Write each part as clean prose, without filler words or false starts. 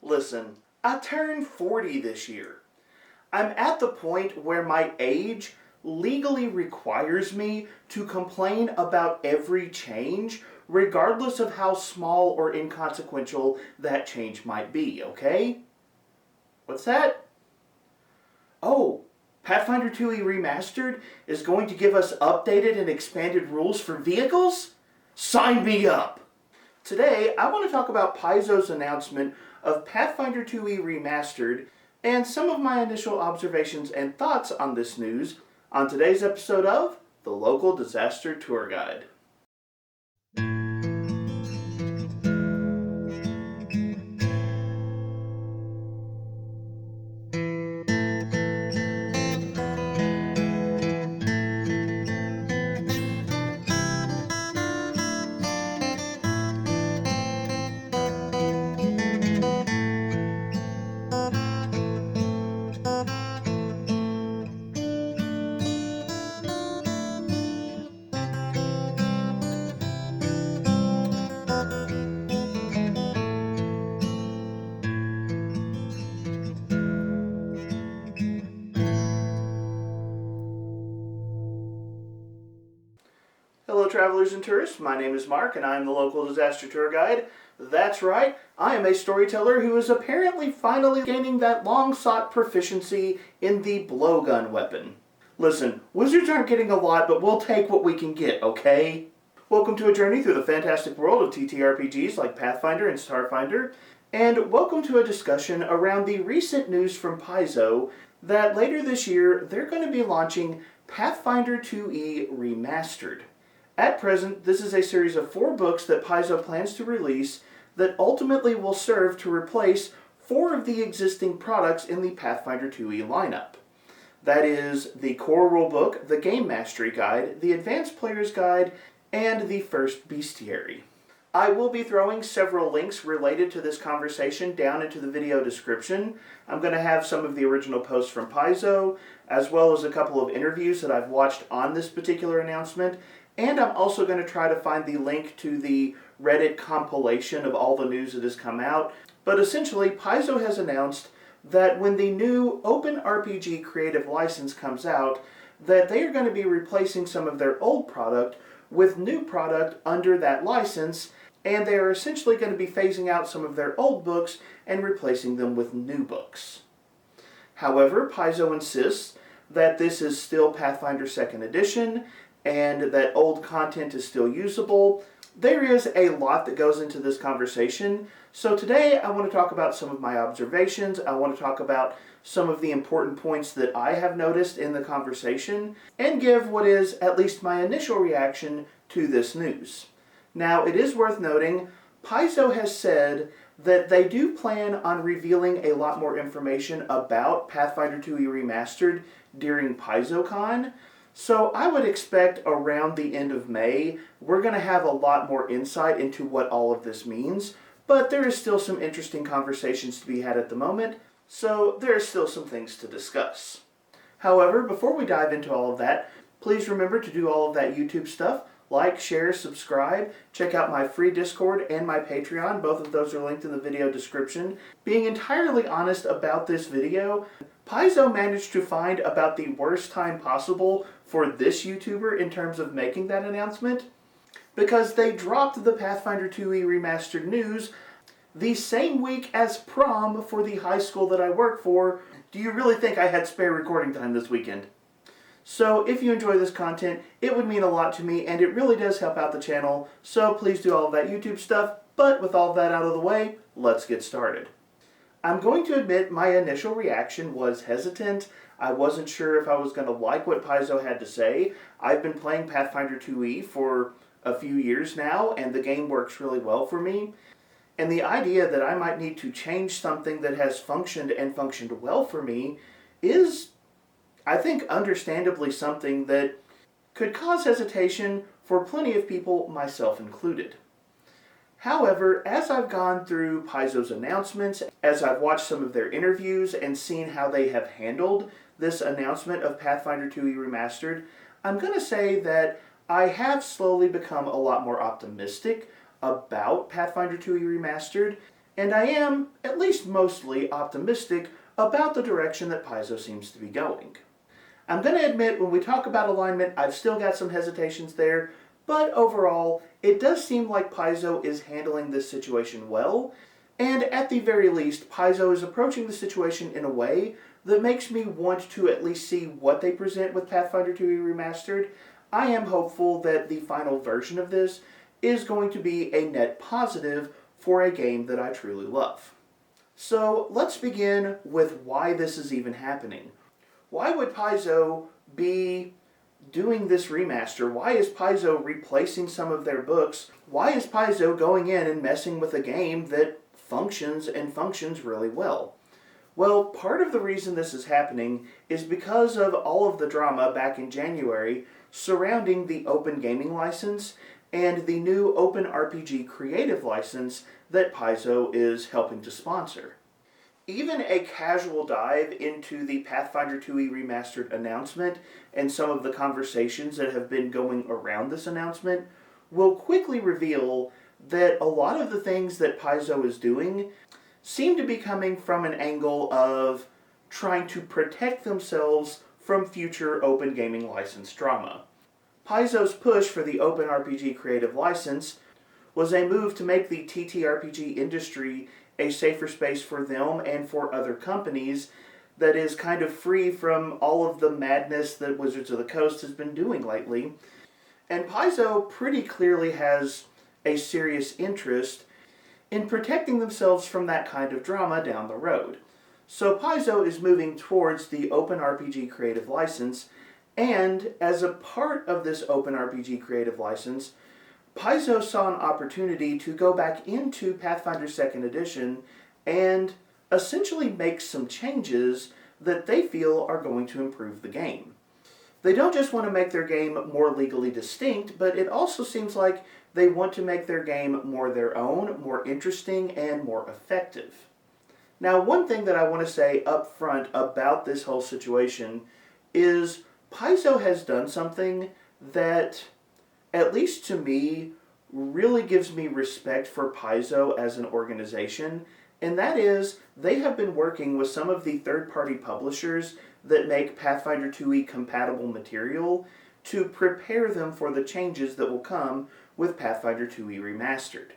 Listen, I turned 40 this year. I'm at the point where my age legally requires me to complain about every change, regardless of how small or inconsequential that change might be, okay? What's that? Oh, Pathfinder 2e Remastered is going to give us updated and expanded rules for vehicles? Sign me up! Today, I want to talk about Paizo's announcement of Pathfinder 2e Remastered and some of my initial observations and thoughts on this news on today's episode of The Local Disaster Tour Guide. Hello travelers and tourists, my name is Mark and I am the local disaster tour guide. That's right, I am a storyteller who is apparently finally gaining that long-sought proficiency in the blowgun weapon. Listen, wizards aren't getting a lot, but we'll take what we can get, okay? Welcome to a journey through the fantastic world of TTRPGs like Pathfinder and Starfinder, and welcome to a discussion around the recent news from Paizo that later this year they're going to be launching Pathfinder 2e Remastered. At present, this is a series of 4 books that Paizo plans to release that ultimately will serve to replace 4 of the existing products in the Pathfinder 2e lineup. That is the core rulebook, the Game Mastery Guide, the Advanced Player's Guide, and the First Bestiary. I will be throwing several links related to this conversation down into the video description. I'm going to have some of the original posts from Paizo, as well as a couple of interviews that I've watched on this particular announcement, and I'm also going to try to find the link to the Reddit compilation of all the news that has come out. But essentially, Paizo has announced that when the new Open RPG Creative License comes out, that they are going to be replacing some of their old product with new product under that license, and they are essentially going to be phasing out some of their old books and replacing them with new books. However, Paizo insists that this is still Pathfinder 2nd Edition, and that old content is still usable. There is a lot that goes into this conversation, so today I want to talk about some of my observations. I want to talk about some of the important points that I have noticed in the conversation, and give what is at least my initial reaction to this news. Now, it is worth noting, Paizo has said that they do plan on revealing a lot more information about Pathfinder 2e Remastered during Paizo Con. So I would expect around the end of May, we're going to have a lot more insight into what all of this means, but there is still some interesting conversations to be had at the moment, so there are still some things to discuss. However, before we dive into all of that, please remember to do all of that YouTube stuff. Like, share, subscribe, check out my free Discord and my Patreon. Both of those are linked in the video description. Being entirely honest about this video, Paizo managed to find about the worst time possible for this YouTuber in terms of making that announcement, because they dropped the Pathfinder 2e Remastered news the same week as prom for the high school that I work for. Do you really think I had spare recording time this weekend? So if you enjoy this content, it would mean a lot to me, and it really does help out the channel, so please do all of that YouTube stuff. But with all of that out of the way, let's get started. I'm going to admit my initial reaction was hesitant. I wasn't sure if I was going to like what Paizo had to say. I've been playing Pathfinder 2e for a few years now, and the game works really well for me. And the idea that I might need to change something that has functioned and functioned well for me is, I think, understandably something that could cause hesitation for plenty of people, myself included. However, as I've gone through Paizo's announcements, as I've watched some of their interviews and seen how they have handled this announcement of Pathfinder 2e Remastered, I'm going to say that I have slowly become a lot more optimistic about Pathfinder 2e Remastered, and I am, at least mostly, optimistic about the direction that Paizo seems to be going. I'm going to admit, when we talk about alignment, I've still got some hesitations there, but overall, it does seem like Paizo is handling this situation well, and at the very least, Paizo is approaching the situation in a way that makes me want to at least see what they present with Pathfinder 2e Remastered. I am hopeful that the final version of this is going to be a net positive for a game that I truly love. So let's begin with why this is even happening. Why would Paizo be doing this remaster? Why is Paizo replacing some of their books? Why is Paizo going in and messing with a game that functions and functions really well? Well, part of the reason this is happening is because of all of the drama back in January surrounding the Open Gaming License and the new Open RPG Creative License that Paizo is helping to sponsor. Even a casual dive into the Pathfinder 2e Remastered announcement and some of the conversations that have been going around this announcement will quickly reveal that a lot of the things that Paizo is doing seem to be coming from an angle of trying to protect themselves from future Open Gaming License drama. Paizo's push for the Open RPG Creative License was a move to make the TTRPG industry a safer space for them and for other companies that is kind of free from all of the madness that Wizards of the Coast has been doing lately. And Paizo pretty clearly has a serious interest in protecting themselves from that kind of drama down the road. So Paizo is moving towards the Open RPG Creative License, and as a part of this Open RPG Creative License, Paizo saw an opportunity to go back into Pathfinder 2nd Edition and essentially make some changes that they feel are going to improve the game. They don't just want to make their game more legally distinct, but it also seems like they want to make their game more their own, more interesting, and more effective. Now, one thing that I want to say up front about this whole situation is Paizo has done something that, at least to me, really gives me respect for Paizo as an organization, and that is they have been working with some of the third-party publishers that make Pathfinder 2e compatible material to prepare them for the changes that will come with Pathfinder 2e Remastered.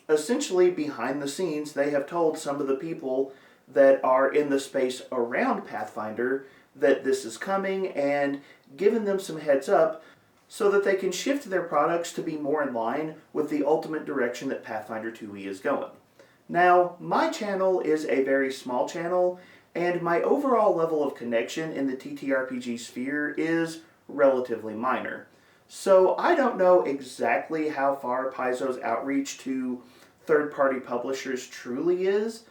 Essentially, behind the scenes, they have told some of the people that are in the space around Pathfinder that this is coming and given them some heads up so that they can shift their products to be more in line with the ultimate direction that Pathfinder 2e is going. Now, my channel is a very small channel, and my overall level of connection in the TTRPG sphere is relatively minor. So I don't know exactly how far Paizo's outreach to third-party publishers truly is,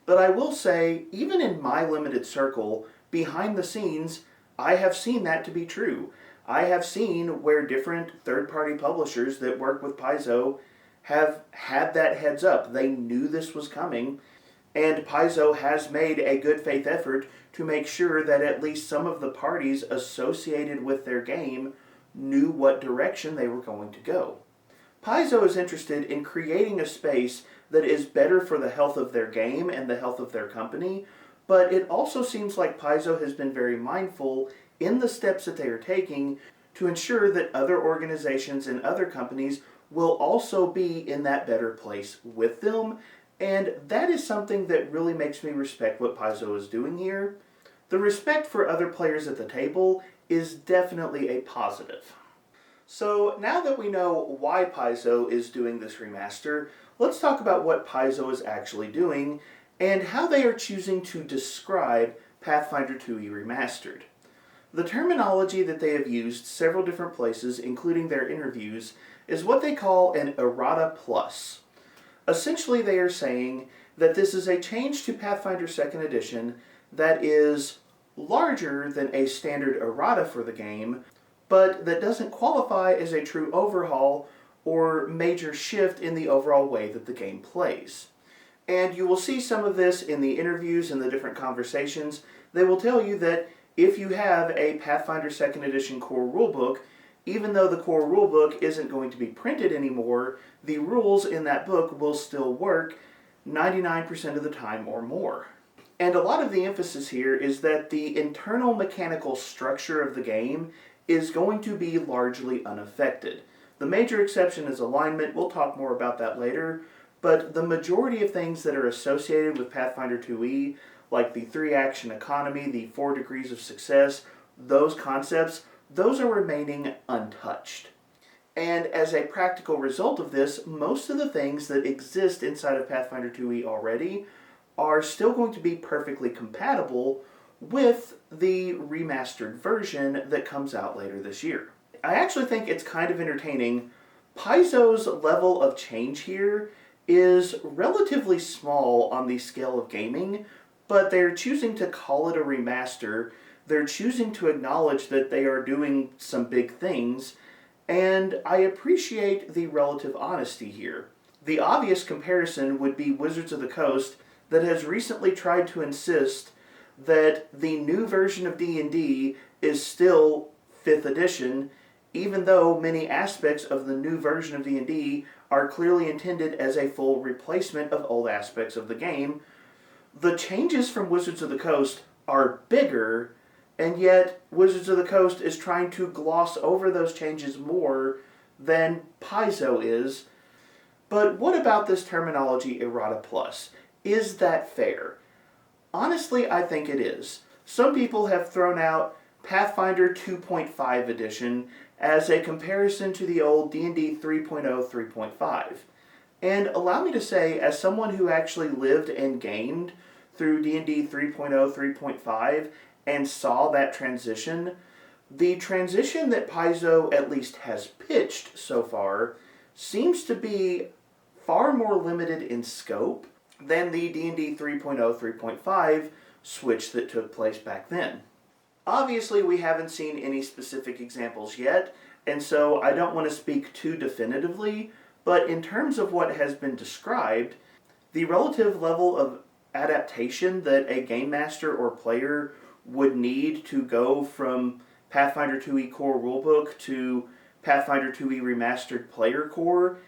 but I will say, even in my limited circle, behind the scenes, I have seen that to be true. I have seen where different third-party publishers that work with Paizo have had that heads up. They knew this was coming, and Paizo has made a good faith effort to make sure that at least some of the parties associated with their game knew what direction they were going to go. Paizo is interested in creating a space that is better for the health of their game and the health of their company, but it also seems like Paizo has been very mindful in the steps that they are taking to ensure that other organizations and other companies will also be in that better place with them, and that is something that really makes me respect what Paizo is doing here. The respect for other players at the table is definitely a positive. So now that we know why Paizo is doing this remaster, let's talk about what Paizo is actually doing and how they are choosing to describe Pathfinder 2e Remastered. The terminology that they have used several different places, including their interviews, is what they call an Errata Plus. Essentially, they are saying that this is a change to Pathfinder 2nd Edition that is larger than a standard errata for the game, but that doesn't qualify as a true overhaul or major shift in the overall way that the game plays. And you will see some of this in the interviews and the different conversations. They will tell you that if you have a Pathfinder 2nd Edition core rulebook, even though the core rulebook isn't going to be printed anymore, the rules in that book will still work 99% of the time or more. And a lot of the emphasis here is that the internal mechanical structure of the game is going to be largely unaffected. The major exception is alignment. We'll talk more about that later. But the majority of things that are associated with Pathfinder 2e, like the 3-action economy, the 4 degrees of success, those concepts, those are remaining untouched. And as a practical result of this, most of the things that exist inside of Pathfinder 2e already are still going to be perfectly compatible with the remastered version that comes out later this year. I actually think it's kind of entertaining. Paizo's level of change here is relatively small on the scale of gaming, but they're choosing to call it a remaster. They're choosing to acknowledge that they are doing some big things, and I appreciate the relative honesty here. The obvious comparison would be Wizards of the Coast, that has recently tried to insist that the new version of D&D is still 5th edition, even though many aspects of the new version of D&D are clearly intended as a full replacement of old aspects of the game. The changes from Wizards of the Coast are bigger, and yet Wizards of the Coast is trying to gloss over those changes more than Paizo is. But what about this terminology Errata Plus? Is that fair? Honestly, I think it is. Some people have thrown out Pathfinder 2.5 edition as a comparison to the old D&D 3.0, 3.5. And allow me to say, as someone who actually lived and gamed through D&D 3.0, 3.5 and saw that transition, the transition that Paizo at least has pitched so far seems to be far more limited in scope than the D&D 3.0, 3.5 switch that took place back then. Obviously, we haven't seen any specific examples yet, and so I don't want to speak too definitively, but in terms of what has been described, the relative level of adaptation that a game master or player would need to go from Pathfinder 2e core rulebook to Pathfinder 2e remastered player core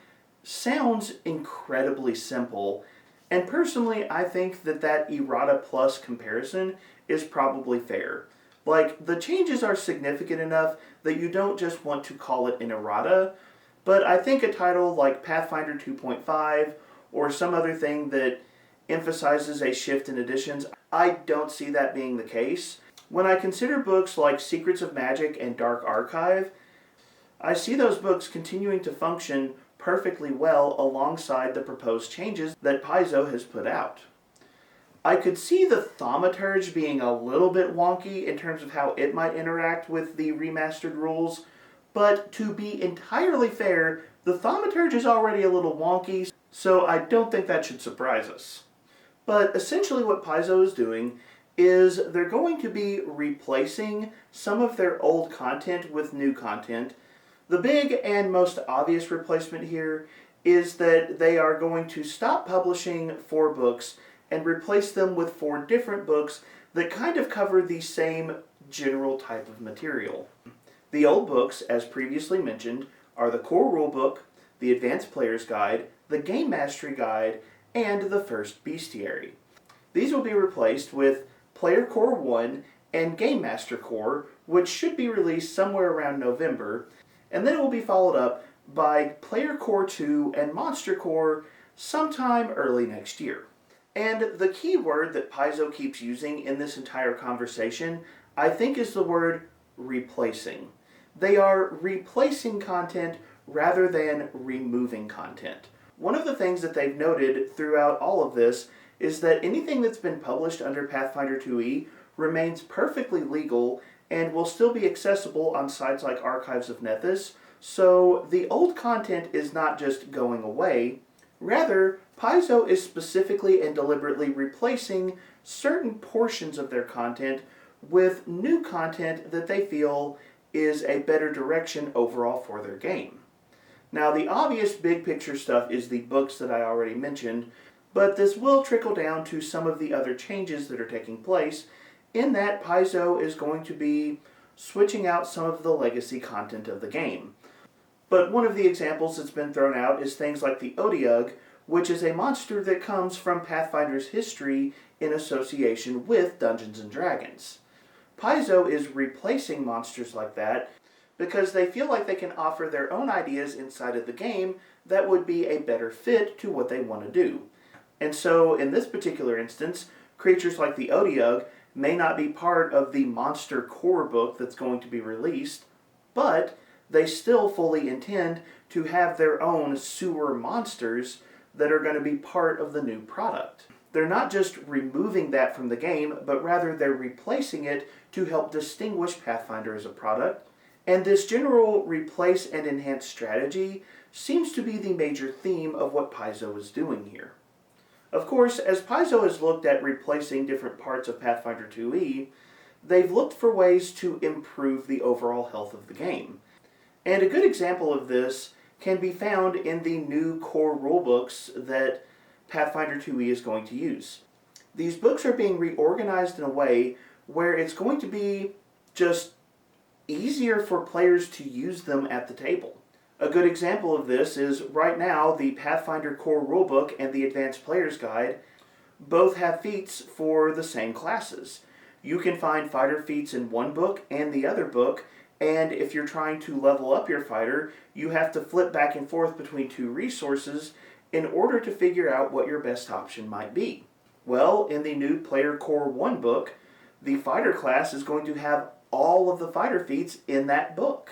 sounds incredibly simple. And personally, I think that Errata Plus comparison is probably fair. Like, the changes are significant enough that you don't just want to call it an errata, but I think a title like Pathfinder 2.5 or some other thing that emphasizes a shift in editions, I don't see that being the case. When I consider books like Secrets of Magic and Dark Archive, I see those books continuing to function perfectly well alongside the proposed changes that Paizo has put out. I could see the Thaumaturge being a little bit wonky in terms of how it might interact with the remastered rules, but to be entirely fair, the Thaumaturge is already a little wonky, so I don't think that should surprise us. But essentially what Paizo is doing is they're going to be replacing some of their old content with new content. The big and most obvious replacement here is that they are going to stop publishing 4 books and replace them with 4 different books that kind of cover the same general type of material. The old books, as previously mentioned, are the Core Rulebook, the Advanced Player's Guide, the Game Mastery Guide, and the First Bestiary. These will be replaced with Player Core 1 and Game Master Core, which should be released somewhere around November, and then it will be followed up by Player Core 2 and Monster Core sometime early next year. And the key word that Paizo keeps using in this entire conversation, I think, is the word replacing. They are replacing content rather than removing content. One of the things that they've noted throughout all of this is that anything that's been published under Pathfinder 2e remains perfectly legal and will still be accessible on sites like Archives of Nethys, so the old content is not just going away. Rather, Paizo is specifically and deliberately replacing certain portions of their content with new content that they feel is a better direction overall for their game. Now, the obvious big picture stuff is the books that I already mentioned, but this will trickle down to some of the other changes that are taking place, in that Paizo is going to be switching out some of the legacy content of the game. But one of the examples that's been thrown out is things like the Odiug, which is a monster that comes from Pathfinder's history in association with Dungeons and Dragons. Paizo is replacing monsters like that because they feel like they can offer their own ideas inside of the game that would be a better fit to what they want to do. And so, in this particular instance, creatures like the Odiug may not be part of the monster core book that's going to be released, but they still fully intend to have their own sewer monsters that are going to be part of the new product. They're not just removing that from the game, but rather they're replacing it to help distinguish Pathfinder as a product. And this general replace and enhance strategy seems to be the major theme of what Paizo is doing here. Of course, as Paizo has looked at replacing different parts of Pathfinder 2e, they've looked for ways to improve the overall health of the game. And a good example of this can be found in the new core rulebooks that Pathfinder 2e is going to use. These books are being reorganized in a way where it's going to be just easier for players to use them at the table. A good example of this is right now the Pathfinder core rulebook and the Advanced Player's Guide both have feats for the same classes. You can find fighter feats in one book and the other book, and if you're trying to level up your fighter, you have to flip back and forth between two resources in order to figure out what your best option might be. Well, in the new Player Core 1 book, the fighter class is going to have all of the fighter feats in that book.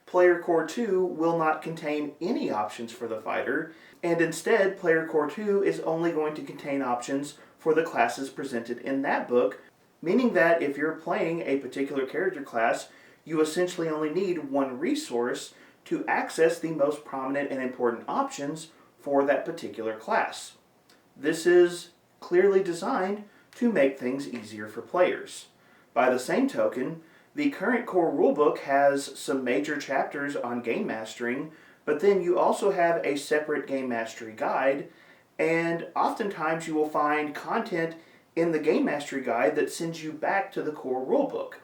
Player Core 2 will not contain any options for the fighter, and instead Player Core 2 is only going to contain options for the classes presented in that book, meaning that if you're playing a particular character class, you essentially only need one resource to access the most prominent and important options for that particular class. This is clearly designed to make things easier for players. By the same token, the current core rulebook has some major chapters on game mastering, but then you also have a separate game mastery guide, and oftentimes you will find content in the game mastery guide that sends you back to the core rulebook.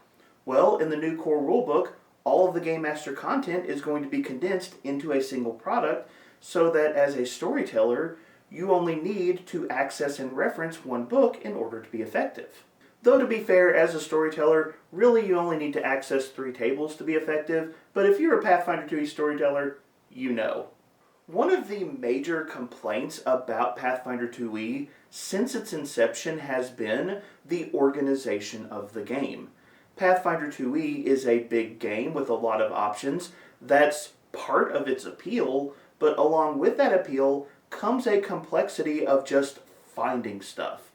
Well, in the new core rulebook, all of the game master content is going to be condensed into a single product so that as a storyteller, you only need to access and reference one book in order to be effective. Though to be fair, as a storyteller, really you only need to access 3 tables to be effective, but if you're a Pathfinder 2e storyteller, you know. One of the major complaints about Pathfinder 2e since its inception has been the organization of the game. Pathfinder 2e is a big game with a lot of options. That's part of its appeal, but along with that appeal comes a complexity of just finding stuff.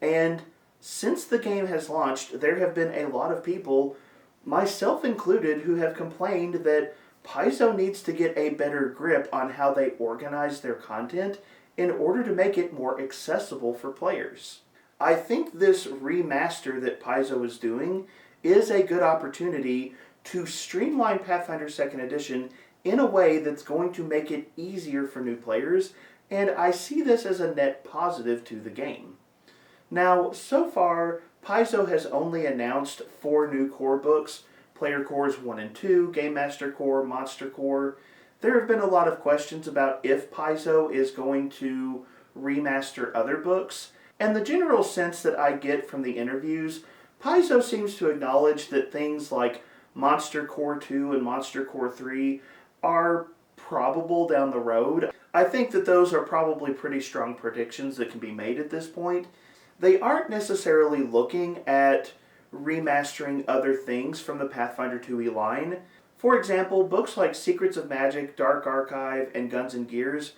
And since the game has launched, there have been a lot of people, myself included, who have complained that Paizo needs to get a better grip on how they organize their content in order to make it more accessible for players. I think this remaster that Paizo is doing is a good opportunity to streamline Pathfinder 2nd Edition in a way that's going to make it easier for new players, and I see this as a net positive to the game. Now, so far, Paizo has only announced 4 new core books, Player Cores 1 and 2, Game Master Core, Monster Core. There have been a lot of questions about if Paizo is going to remaster other books, and the general sense that I get from the interviews, Paizo seems to acknowledge that things like Monster Core 2 and Monster Core 3 are probable down the road. I think that those are probably pretty strong predictions that can be made at this point. They aren't necessarily looking at remastering other things from the Pathfinder 2e line. For example, books like Secrets of Magic, Dark Archive, and Guns and Gears,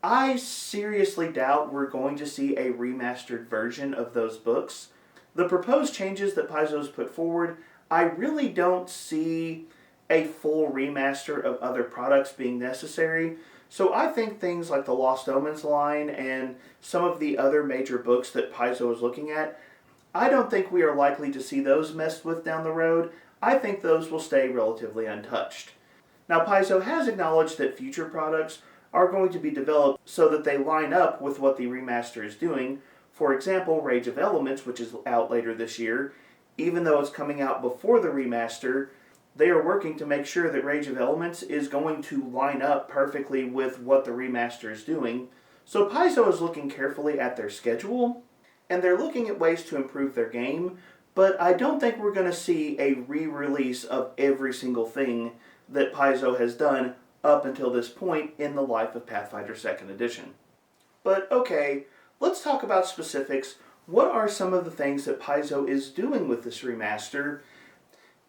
I seriously doubt we're going to see a remastered version of those books. The proposed changes that Paizo has put forward, I really don't see a full remaster of other products being necessary. So I think things like the Lost Omens line and some of the other major books that Paizo is looking at, I don't think we are likely to see those messed with down the road. I think those will stay relatively untouched. Now, Paizo has acknowledged that future products are going to be developed so that they line up with what the remaster is doing. For example, Rage of Elements, which is out later this year, even though it's coming out before the remaster, they are working to make sure that Rage of Elements is going to line up perfectly with what the remaster is doing. So Paizo is looking carefully at their schedule, and they're looking at ways to improve their game, but I don't think we're going to see a re-release of every single thing that Paizo has done up until this point in the life of Pathfinder 2nd Edition. But okay, let's talk about specifics. What are some of the things that Paizo is doing with this remaster,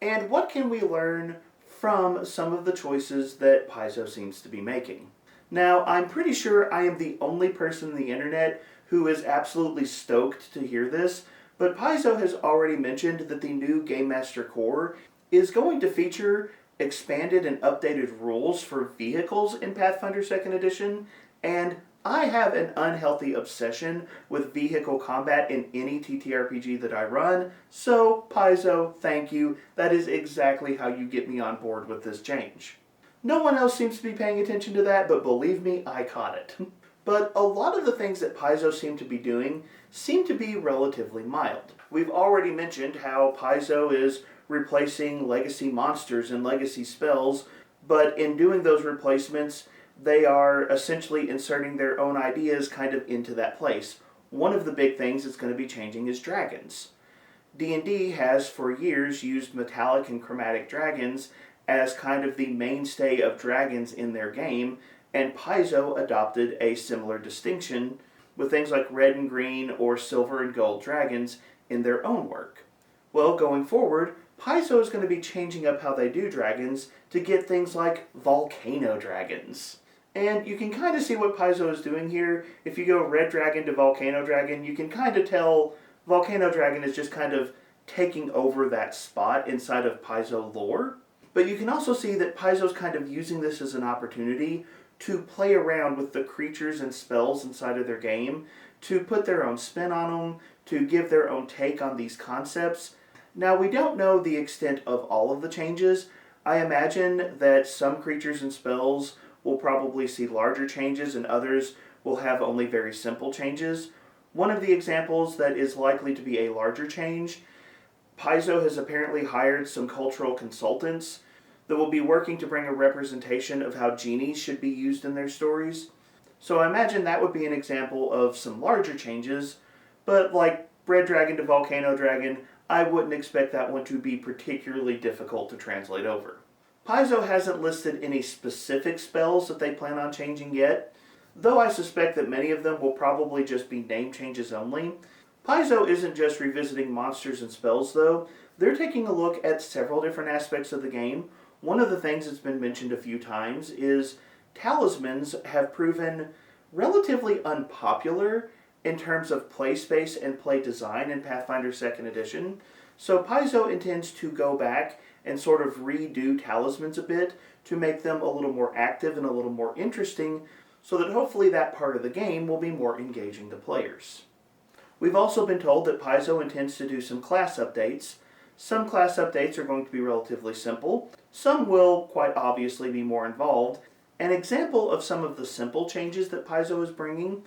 and what can we learn from some of the choices that Paizo seems to be making? Now, I'm pretty sure I am the only person on the internet who is absolutely stoked to hear this, but Paizo has already mentioned that the new Game Master Core is going to feature expanded and updated rules for vehicles in Pathfinder 2nd Edition, and I have an unhealthy obsession with vehicle combat in any TTRPG that I run, so Paizo, thank you. That is exactly how you get me on board with this change. No one else seems to be paying attention to that, but believe me, I caught it. But a lot of the things that Paizo seem to be doing seem to be relatively mild. We've already mentioned how Paizo is replacing legacy monsters and legacy spells, but in doing those replacements, they are essentially inserting their own ideas kind of into that place. One of the big things that's going to be changing is dragons. D&D has for years used metallic and chromatic dragons as kind of the mainstay of dragons in their game, and Paizo adopted a similar distinction with things like red and green or silver and gold dragons in their own work. Well, going forward, Paizo is going to be changing up how they do dragons to get things like volcano dragons. And you can kind of see what Paizo is doing here. If you go red dragon to volcano dragon, you can kind of tell volcano dragon is just kind of taking over that spot inside of Paizo lore. But you can also see that Paizo's kind of using this as an opportunity to play around with the creatures and spells inside of their game, to put their own spin on them, to give their own take on these concepts. Now, we don't know the extent of all of the changes. I imagine that some creatures and spells will probably see larger changes and others will have only very simple changes. One of the examples that is likely to be a larger change, Paizo has apparently hired some cultural consultants that will be working to bring a representation of how genies should be used in their stories. So I imagine that would be an example of some larger changes, but like red dragon to volcano dragon, I wouldn't expect that one to be particularly difficult to translate over. Paizo hasn't listed any specific spells that they plan on changing yet, though I suspect that many of them will probably just be name changes only. Paizo isn't just revisiting monsters and spells though, they're taking a look at several different aspects of the game. One of the things that's been mentioned a few times is talismans have proven relatively unpopular in terms of play space and play design in Pathfinder 2nd Edition. So Paizo intends to go back and sort of redo talismans a bit to make them a little more active and a little more interesting, so that hopefully that part of the game will be more engaging to players. We've also been told that Paizo intends to do some class updates. Some class updates are going to be relatively simple. Some will quite obviously be more involved. An example of some of the simple changes that Paizo is bringing,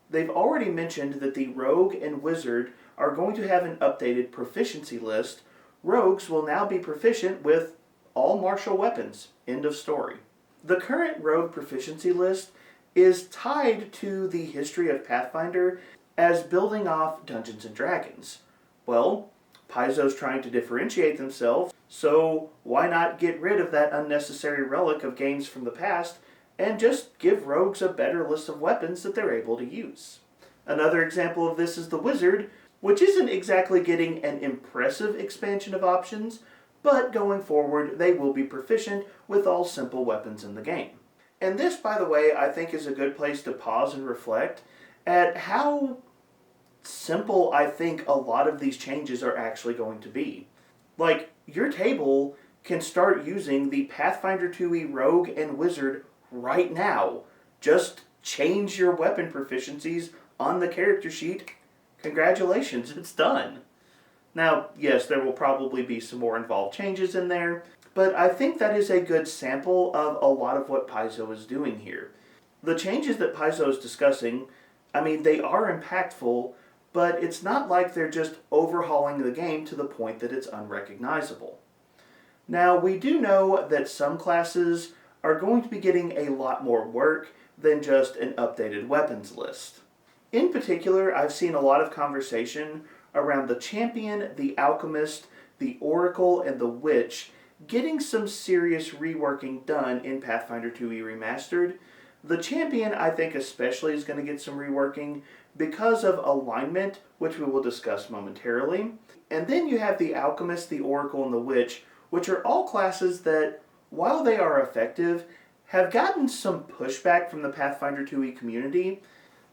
they've already mentioned that the rogue and wizard are going to have an updated proficiency list. Rogues will now be proficient with all martial weapons. End of story. The current rogue proficiency list is tied to the history of Pathfinder as building off Dungeons and Dragons. Well, Paizo's trying to differentiate themselves, so why not get rid of that unnecessary relic of games from the past and just give rogues a better list of weapons that they're able to use? Another example of this is the wizard, which isn't exactly getting an impressive expansion of options, but going forward they will be proficient with all simple weapons in the game. And this, by the way, I think is a good place to pause and reflect at how simple I think a lot of these changes are actually going to be. Like, your table can start using the Pathfinder 2e Rogue and Wizard right now. Just change your weapon proficiencies on the character sheet. Congratulations, it's done. Now, yes, there will probably be some more involved changes in there, but I think that is a good sample of a lot of what Paizo is doing here. The changes that Paizo is discussing, I mean, they are impactful, but it's not like they're just overhauling the game to the point that it's unrecognizable. Now, we do know that some classes are going to be getting a lot more work than just an updated weapons list. In particular, I've seen a lot of conversation around the Champion, the Alchemist, the Oracle, and the Witch getting some serious reworking done in Pathfinder 2e Remastered. The Champion, I think especially, is going to get some reworking because of alignment, which we will discuss momentarily. And then you have the Alchemist, the Oracle, and the Witch, which are all classes that, while they are effective, have gotten some pushback from the Pathfinder 2e community.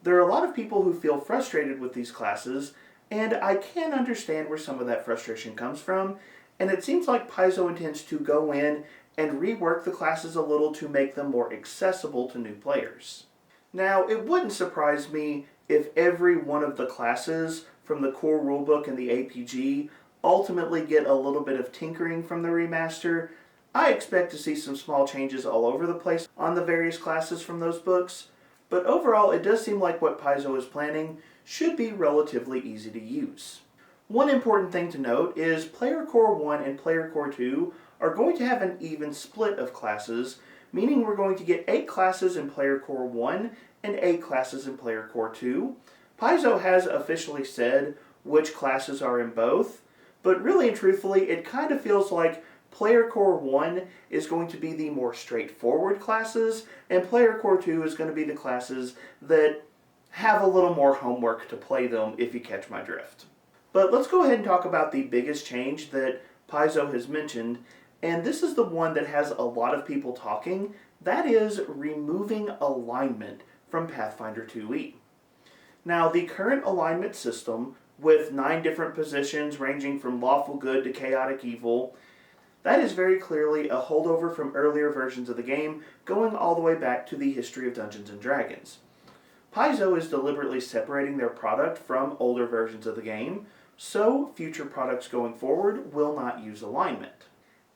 There are a lot of people who feel frustrated with these classes, and I can understand where some of that frustration comes from, and it seems like Paizo intends to go in and rework the classes a little to make them more accessible to new players. Now, it wouldn't surprise me if every one of the classes from the core rulebook and the APG ultimately get a little bit of tinkering from the remaster. I expect to see some small changes all over the place on the various classes from those books, but overall it does seem like what Paizo is planning should be relatively easy to use. One important thing to note is Player Core 1 and Player Core 2 are going to have an even split of classes, meaning we're going to get 8 classes in Player Core 1 and 8 classes in Player Core 2. Paizo has officially said which classes are in both, but really and truthfully it kind of feels like Player Core 1 is going to be the more straightforward classes, and Player Core 2 is going to be the classes that have a little more homework to play them, if you catch my drift. But let's go ahead and talk about the biggest change that Paizo has mentioned, and this is the one that has a lot of people talking. That is removing alignment from Pathfinder 2e. Now, the current alignment system, with 9 different positions ranging from lawful good to chaotic evil, that is very clearly a holdover from earlier versions of the game, going all the way back to the history of Dungeons & Dragons. Paizo is deliberately separating their product from older versions of the game, so future products going forward will not use alignment.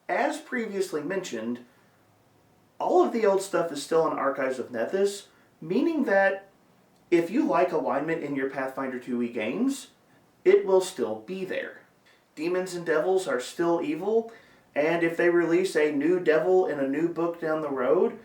As previously mentioned, all of the old stuff is still in Archives of Nethys, meaning that if you like alignment in your Pathfinder 2e games, it will still be there. Demons and devils are still evil, and if they release a new devil in a new book down the road,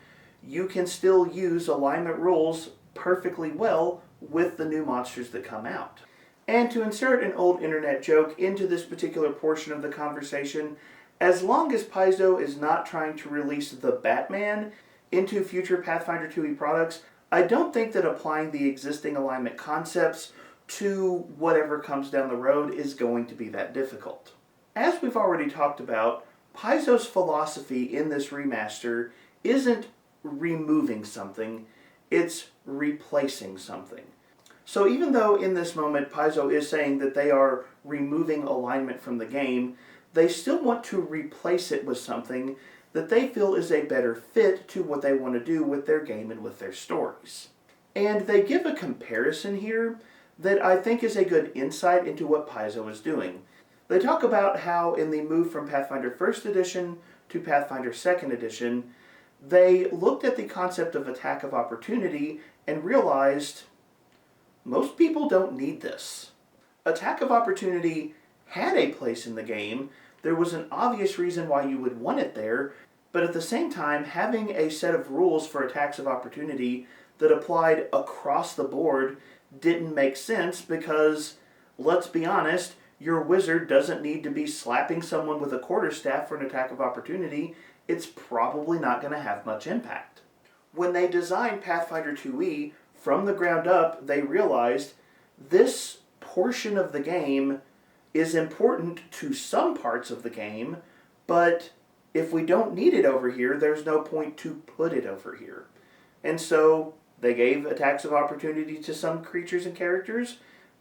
you can still use alignment rules perfectly well with the new monsters that come out. And to insert an old internet joke into this particular portion of the conversation, as long as Paizo is not trying to release the Batman into future Pathfinder 2e products, I don't think that applying the existing alignment concepts to whatever comes down the road is going to be that difficult. As we've already talked about, Paizo's philosophy in this remaster isn't removing something, it's replacing something. So even though in this moment Paizo is saying that they are removing alignment from the game, they still want to replace it with something that they feel is a better fit to what they want to do with their game and with their stories. And they give a comparison here that I think is a good insight into what Paizo is doing. They talk about how in the move from Pathfinder 1st Edition to Pathfinder 2nd Edition, they looked at the concept of attack of opportunity and realized most people don't need this. Attack of opportunity had a place in the game. There was an obvious reason why you would want it there, but at the same time, having a set of rules for attacks of opportunity that applied across the board didn't make sense because, let's be honest, your wizard doesn't need to be slapping someone with a quarterstaff for an attack of opportunity. It's probably not going to have much impact. When they designed Pathfinder 2e from the ground up, they realized this portion of the game is important to some parts of the game, but if we don't need it over here, there's no point to put it over here. And so they gave attacks of opportunity to some creatures and characters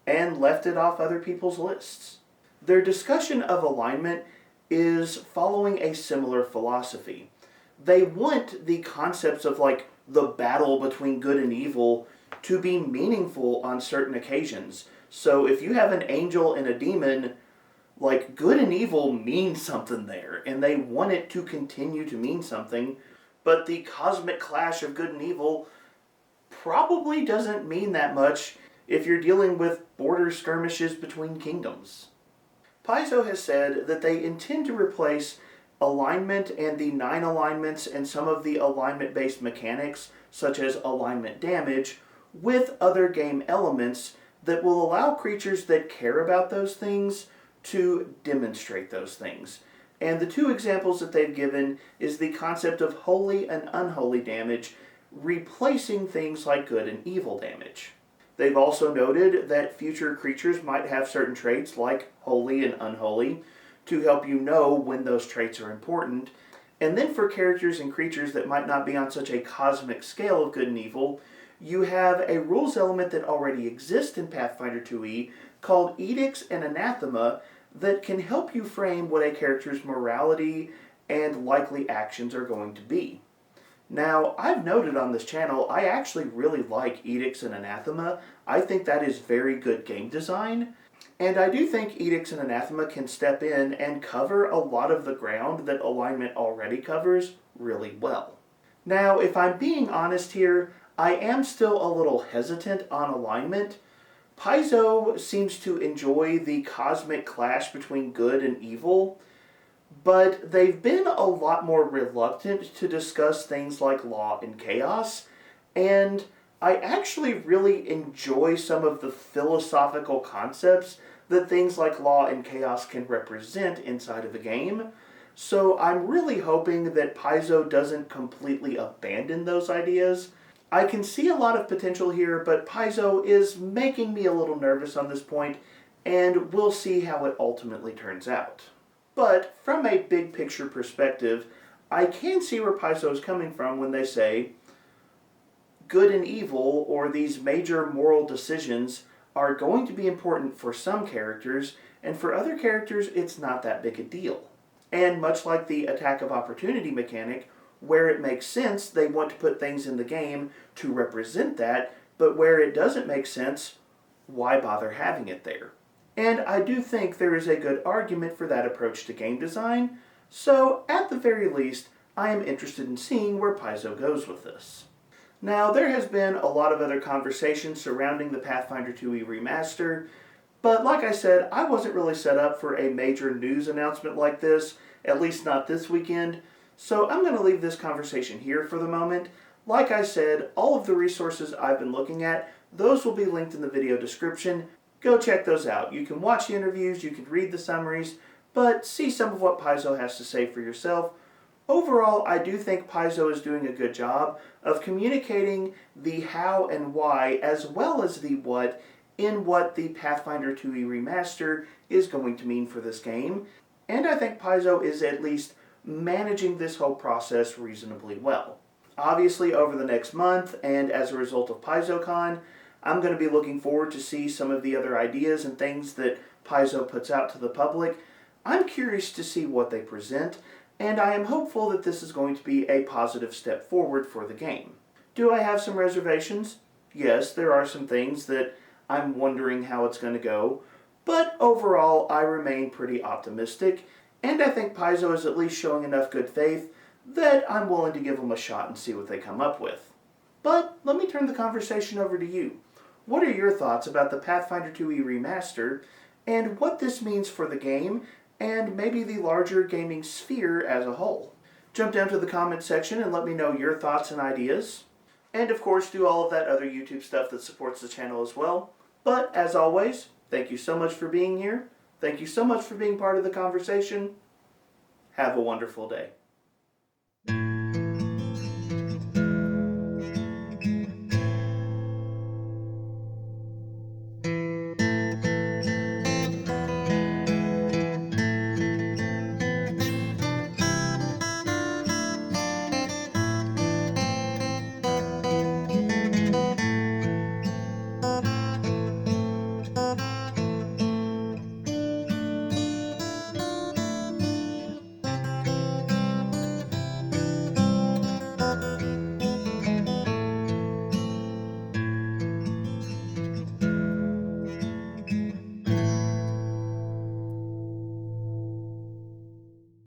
and left it off other people's lists. Their discussion of alignment is following a similar philosophy. They want the concepts of like the battle between good and evil to be meaningful on certain occasions. So if you have an angel and a demon, like good and evil means something there, and they want it to continue to mean something, but the cosmic clash of good and evil probably doesn't mean that much if you're dealing with border skirmishes between kingdoms. Paizo has said that they intend to replace alignment and the 9 alignments and some of the alignment-based mechanics, such as alignment damage, with other game elements that will allow creatures that care about those things to demonstrate those things. And the two examples that they've given is the concept of holy and unholy damage, replacing things like good and evil damage. They've also noted that future creatures might have certain traits like holy and unholy to help you know when those traits are important. And then for characters and creatures that might not be on such a cosmic scale of good and evil, you have a rules element that already exists in Pathfinder 2e called Edicts and Anathema that can help you frame what a character's morality and likely actions are going to be. Now, I've noted on this channel, I actually really like Edicts and Anathema. I think that is very good game design. And I do think Edicts and Anathema can step in and cover a lot of the ground that alignment already covers really well. Now, if I'm being honest here, I am still a little hesitant on alignment. Paizo seems to enjoy the cosmic clash between good and evil, but they've been a lot more reluctant to discuss things like law and chaos, and I actually really enjoy some of the philosophical concepts that things like law and chaos can represent inside of a game. So I'm really hoping that Paizo doesn't completely abandon those ideas. I can see a lot of potential here, but Paizo is making me a little nervous on this point, and we'll see how it ultimately turns out. But from a big picture perspective, I can see where Paizo is coming from when they say good and evil, or these major moral decisions, are going to be important for some characters, and for other characters it's not that big a deal. And much like the attack of opportunity mechanic, where it makes sense, they want to put things in the game to represent that, but where it doesn't make sense, why bother having it there? And I do think there is a good argument for that approach to game design, so at the very least, I am interested in seeing where Paizo goes with this. Now, there has been a lot of other conversation surrounding the Pathfinder 2e remaster, but like I said, I wasn't really set up for a major news announcement like this, at least not this weekend, so I'm going to leave this conversation here for the moment. Like I said, all of the resources I've been looking at, those will be linked in the video description. Go check those out. You can watch the interviews, you can read the summaries, but see some of what Paizo has to say for yourself. Overall, I do think Paizo is doing a good job of communicating the how and why, as well as the what, in what the Pathfinder 2e remaster is going to mean for this game. And I think Paizo is at least managing this whole process reasonably well. Obviously, over the next month, and as a result of Paizo Con, I'm going to be looking forward to see some of the other ideas and things that Paizo puts out to the public. I'm curious to see what they present, and I am hopeful that this is going to be a positive step forward for the game. Do I have some reservations? Yes, there are some things that I'm wondering how it's going to go, but overall I remain pretty optimistic, and I think Paizo is at least showing enough good faith that I'm willing to give them a shot and see what they come up with. But let me turn the conversation over to you. What are your thoughts about the Pathfinder 2e remaster, and what this means for the game, and maybe the larger gaming sphere as a whole? Jump down to the comment section and let me know your thoughts and ideas. And of course, do all of that other YouTube stuff that supports the channel as well. But as always, thank you so much for being here. Thank you so much for being part of the conversation. Have a wonderful day.